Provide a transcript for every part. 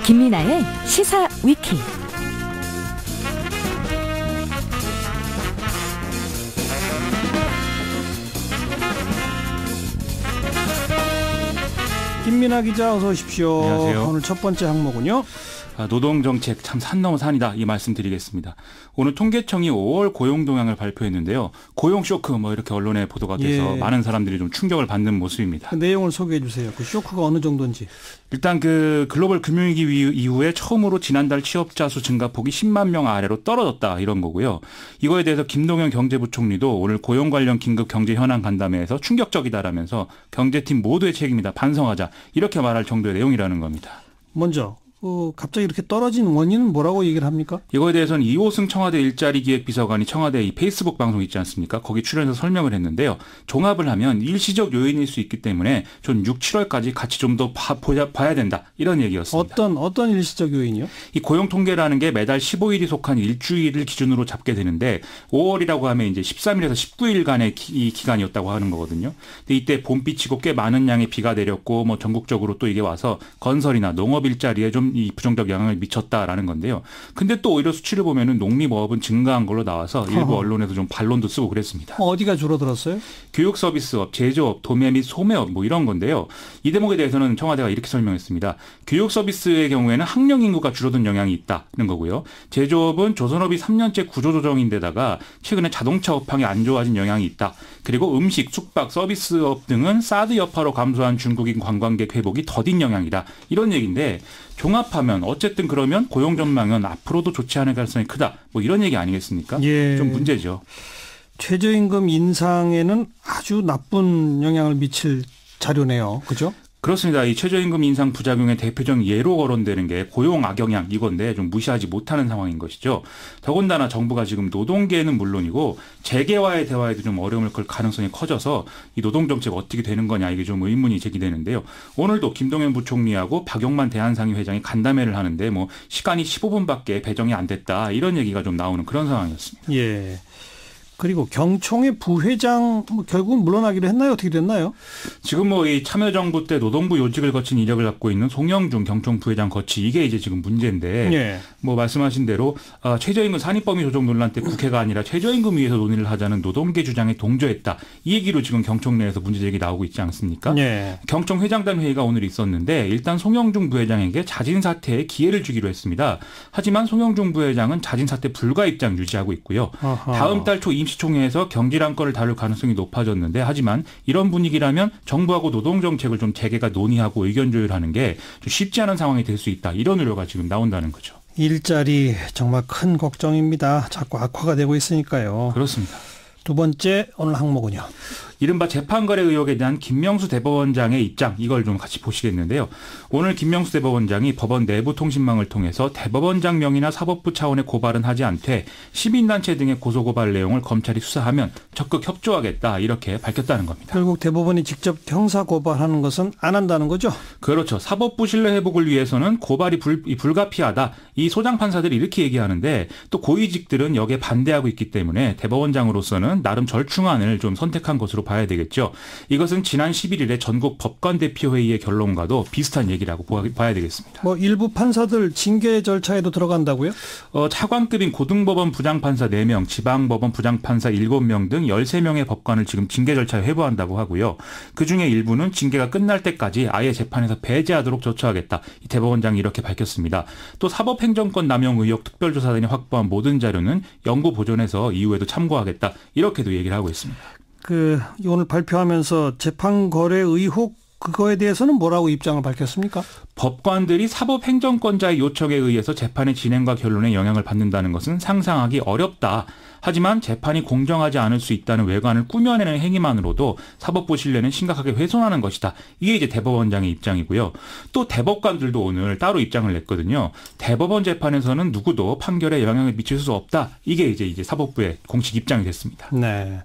김민아의 시사 위키. 김민아 기자 어서 오십시오. 안녕하세요. 오늘 첫 번째 항목은요. 노동정책 참 산 넘어 산이다 이 말씀 드리겠습니다. 오늘 통계청이 5월 고용 동향을 발표했는데요. 고용 쇼크 이렇게 언론에 보도가 돼서 많은 사람들이 좀 충격을 받는 모습입니다. 그 내용을 소개해 주세요. 그 쇼크가 어느 정도인지. 일단 그 글로벌 금융위기 이후에 처음으로 지난달 취업자 수 증가폭이 10만 명 아래로 떨어졌다 이런 거고요. 이거에 대해서 김동연 경제부총리도 오늘 고용 관련 긴급 경제 현안 간담회에서 충격적이다라면서 경제팀 모두의 책임이다 반성하자 이렇게 말할 정도의 내용이라는 겁니다. 먼저 갑자기 이렇게 떨어진 원인은 뭐라고 얘기를 합니까? 이거에 대해서는 이호승 청와대 일자리 기획 비서관이 청와대 이 페이스북 방송 있지 않습니까? 거기 출연해서 설명을 했는데요. 종합을 하면 일시적 요인일 수 있기 때문에 좀 6, 7월까지 같이 좀 더 봐야 된다. 이런 얘기였습니다. 어떤 일시적 요인이요? 이 고용 통계라는 게 매달 15일이 속한 일주일을 기준으로 잡게 되는데 5월이라고 하면 이제 13일에서 19일간의 이 기간이었다고 하는 거거든요. 근데 이때 봄비치고 꽤 많은 양의 비가 내렸고 전국적으로 또 이게 와서 건설이나 농업 일자리에 좀 이 부정적 영향을 미쳤다라는 건데요. 근데 또 오히려 수치를 보면은 농림어업은 증가한 걸로 나와서 일부 언론에서 좀 반론도 쓰고 그랬습니다. 어디가 줄어들었어요? 교육 서비스업, 제조업, 도매 및 소매업 이런 건데요. 이 대목에 대해서는 청와대가 이렇게 설명했습니다. 교육 서비스의 경우에는 학령 인구가 줄어든 영향이 있다는 거고요. 제조업은 조선업이 3년째 구조조정인데다가 최근에 자동차 업황이 안 좋아진 영향이 있다. 그리고 음식, 숙박, 서비스업 등은 사드 여파로 감소한 중국인 관광객 회복이 더딘 영향이다. 이런 얘기인데 종합하면 어쨌든 그러면 고용 전망은 앞으로도 좋지 않을 가능성이 크다. 이런 얘기 아니겠습니까? 예. 좀 문제죠. 최저임금 인상에는 아주 나쁜 영향을 미칠 자료네요. 그죠? 그렇습니다. 이 최저임금 인상 부작용의 대표적인 예로 거론되는 게 고용 악영향 이건데 좀 무시하지 못하는 상황인 것이죠. 더군다나 정부가 지금 노동계는 물론이고 재계와의 대화에도 좀 어려움을 걸 가능성이 커져서 이 노동정책 어떻게 되는 거냐 이게 좀 의문이 제기되는데요. 오늘도 김동연 부총리하고 박용만 대한상의 회장이 간담회를 하는데 시간이 15분밖에 배정이 안 됐다 이런 얘기가 좀 나오는 그런 상황이었습니다. 예. 그리고 경총의 부회장 결국은 물러나기로 했나요? 어떻게 됐나요? 지금 이 참여정부 때 노동부 요직을 거친 이력을 갖고 있는 송영준 경총 부회장 거치 이게 이제 지금 문제인데 예. 말씀하신 대로 최저임금 산입범위 조정 논란 때 국회가 아니라 최저임금 위에서 논의를 하자는 노동계 주장에 동조했다. 이 얘기로 지금 경총 내에서 문제제기 나오고 있지 않습니까? 예. 경총 회장단 회의가 오늘 있었는데 일단 송영준 부회장에게 자진 사퇴의 기회를 주기로 했습니다. 하지만 송영준 부회장은 자진 사퇴 불가 입장 유지하고 있고요. 아하. 다음 달 초 임시총회에서 경질안건을 다룰 가능성이 높아졌는데 하지만 이런 분위기라면 정부하고 노동정책을 좀 재계가 논의하고 의견 조율하는 게 좀 쉽지 않은 상황이 될 수 있다. 이런 우려가 지금 나온다는 거죠. 일자리 정말 큰 걱정입니다. 자꾸 악화가 되고 있으니까요. 그렇습니다. 두 번째 오늘 항목은요. 이른바 재판거래 의혹에 대한 김명수 대법원장의 입장 이걸 좀 같이 보시겠는데요. 오늘 김명수 대법원장이 법원 내부 통신망을 통해서 대법원장 명의나 사법부 차원의 고발은 하지 않되 시민단체 등의 고소고발 내용을 검찰이 수사하면 적극 협조하겠다 이렇게 밝혔다는 겁니다. 결국 대법원이 직접 형사고발하는 것은 안 한다는 거죠? 그렇죠. 사법부 신뢰회복을 위해서는 고발이 불가피하다. 이 소장판사들이 이렇게 얘기하는데 또 고위직들은 여기에 반대하고 있기 때문에 대법원장으로서는 나름 절충안을 좀 선택한 것으로 봐야 되겠죠. 이것은 지난 11일에 전국 법관대표회의의 결론과도 비슷한 얘기라고 봐야 되겠습니다. 일부 판사들 징계 절차에도 들어간다고요? 차관급인 고등법원 부장판사 4명, 지방법원 부장판사 7명 등 13명의 법관을 지금 징계 절차에 회부한다고 하고요. 그중에 일부는 징계가 끝날 때까지 아예 재판에서 배제하도록 조처하겠다. 이 대법원장이 이렇게 밝혔습니다. 또 사법행정권 남용 의혹 특별조사단이 확보한 모든 자료는 연구 보존해서 이후에도 참고하겠다. 이렇게도 얘기를 하고 있습니다. 오늘 발표하면서 재판거래 의혹 그거에 대해서는 뭐라고 입장을 밝혔습니까? 법관들이 사법행정권자의 요청에 의해서 재판의 진행과 결론에 영향을 받는다는 것은 상상하기 어렵다. 하지만 재판이 공정하지 않을 수 있다는 외관을 꾸며내는 행위만으로도 사법부 신뢰는 심각하게 훼손하는 것이다. 이게 이제 대법원장의 입장이고요. 또 대법관들도 오늘 따로 입장을 냈거든요. 대법원 재판에서는 누구도 판결에 영향을 미칠 수 없다. 이게 이제 사법부의 공식 입장이 됐습니다. 네.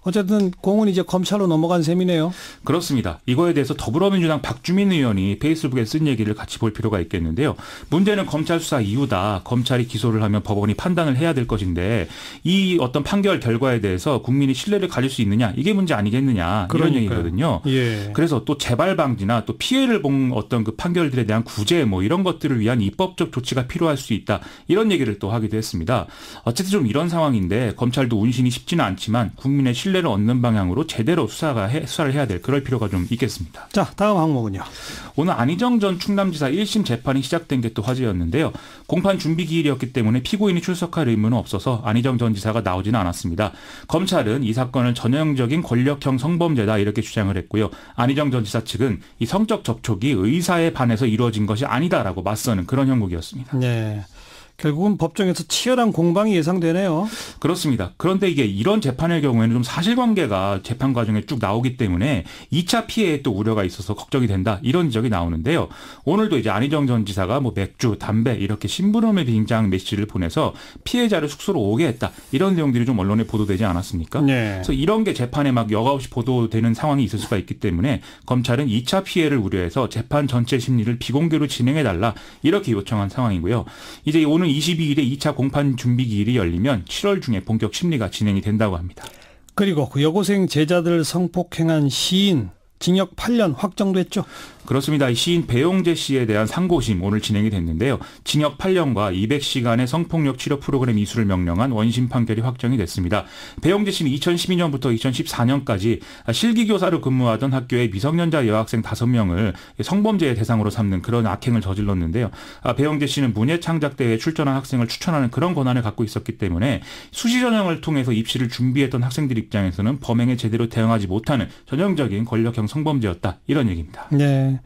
어쨌든 공은 이제 검찰로 넘어간 셈이네요. 그렇습니다. 이거에 대해서 더불어민주당 박주민 의원이 페이스북에 쓴 얘기를 같이 볼 필요가 있겠는데요. 문제는 검찰 수사 이유다. 검찰이 기소를 하면 법원이 판단을 해야 될 것인데 이 어떤 판결 결과에 대해서 국민이 신뢰를 가질 수 있느냐 이게 문제 아니겠느냐 이런 얘기거든요. 예. 그래서 또 재발 방지나 또 피해를 본 어떤 그 판결들에 대한 구제 뭐 이런 것들을 위한 입법적 조치가 필요할 수 있다. 이런 얘기를 또 하기도 했습니다. 어쨌든 좀 이런 상황인데 검찰도 운신이 쉽지는 않지만 국민의 신뢰를 얻는 방향으로 제대로 수사를 해야 될 그럴 필요가 좀 있겠습니다. 자, 다음 항목은요. 오늘 안희정 전 충남지사 1심 재판이 시작된 게 또 화제였는데요. 공판 준비 기일이었기 때문에 피고인이 출석할 의무는 없어서 안희정 전 지사가 나오지는 않았습니다. 검찰은 이 사건을 전형적인 권력형 성범죄다 이렇게 주장을 했고요. 안희정 전 지사 측은 이 성적 접촉이 의사에 반해서 이루어진 것이 아니다라고 맞서는 그런 형국이었습니다. 네. 결국은 법정에서 치열한 공방이 예상되네요. 그렇습니다. 그런데 이게 이런 재판의 경우에는 좀 사실관계가 재판 과정에 쭉 나오기 때문에 2차 피해에 또 우려가 있어서 걱정이 된다. 이런 지적이 나오는데요. 오늘도 이제 안희정 전 지사가 뭐 맥주, 담배 이렇게 심부름을 빙자한 메시지를 보내서 피해자를 숙소로 오게 했다. 이런 내용들이 좀 언론에 보도되지 않았습니까? 네. 그래서 이런 게 재판에 막 여과없이 보도되는 상황이 있을 수가 있기 때문에 검찰은 2차 피해를 우려해서 재판 전체 심리를 비공개로 진행해달라. 이렇게 요청한 상황이고요. 이제 오늘 22일에 2차 공판 준비 기일이 열리면 7월 중에 본격 심리가 진행이 된다고 합니다. 그리고 그 여고생 제자들 성폭행한 시인 징역 8년 확정됐죠? 그렇습니다. 이 시인 배용재 씨에 대한 상고심 오늘 진행이 됐는데요. 징역 8년과 200시간의 성폭력 치료 프로그램 이수를 명령한 원심 판결이 확정이 됐습니다. 배용재 씨는 2012년부터 2014년까지 실기교사로 근무하던 학교의 미성년자 여학생 5명을 성범죄의 대상으로 삼는 그런 악행을 저질렀는데요. 배용재 씨는 문예창작대회에 출전한 학생을 추천하는 그런 권한을 갖고 있었기 때문에 수시 전형을 통해서 입시를 준비했던 학생들 입장에서는 범행에 제대로 대응하지 못하는 전형적인 권력형 성범죄였다. 이런 얘기입니다. 네.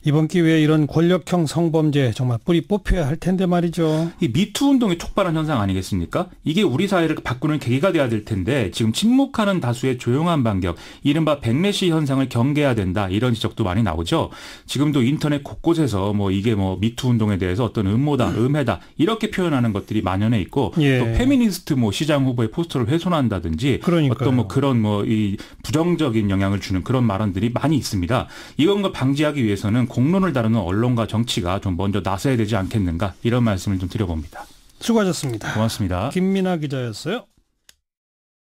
이번 기회에 이런 권력형 성범죄 정말 뿌리 뽑혀야 할 텐데 말이죠. 이 미투 운동이 촉발한 현상 아니겠습니까? 이게 우리 사회를 바꾸는 계기가 돼야 될 텐데 지금 침묵하는 다수의 조용한 반격, 이른바 백래시 현상을 경계해야 된다. 이런 지적도 많이 나오죠. 지금도 인터넷 곳곳에서 뭐 이게 뭐 미투 운동에 대해서 어떤 음모다, 음해다 이렇게 표현하는 것들이 만연해 있고 예. 또 페미니스트 뭐 시장 후보의 포스터를 훼손한다든지 그러니까요. 어떤 뭐 그런 뭐 이 부정적인 영향을 주는 그런 발언들이 많이 있습니다. 이런 걸 방지하기 위해서는 공론을 다루는 언론과 정치가 좀 먼저 나서야 되지 않겠는가 이런 말씀을 좀 드려봅니다. 수고하셨습니다. 고맙습니다. 김민아 기자였어요.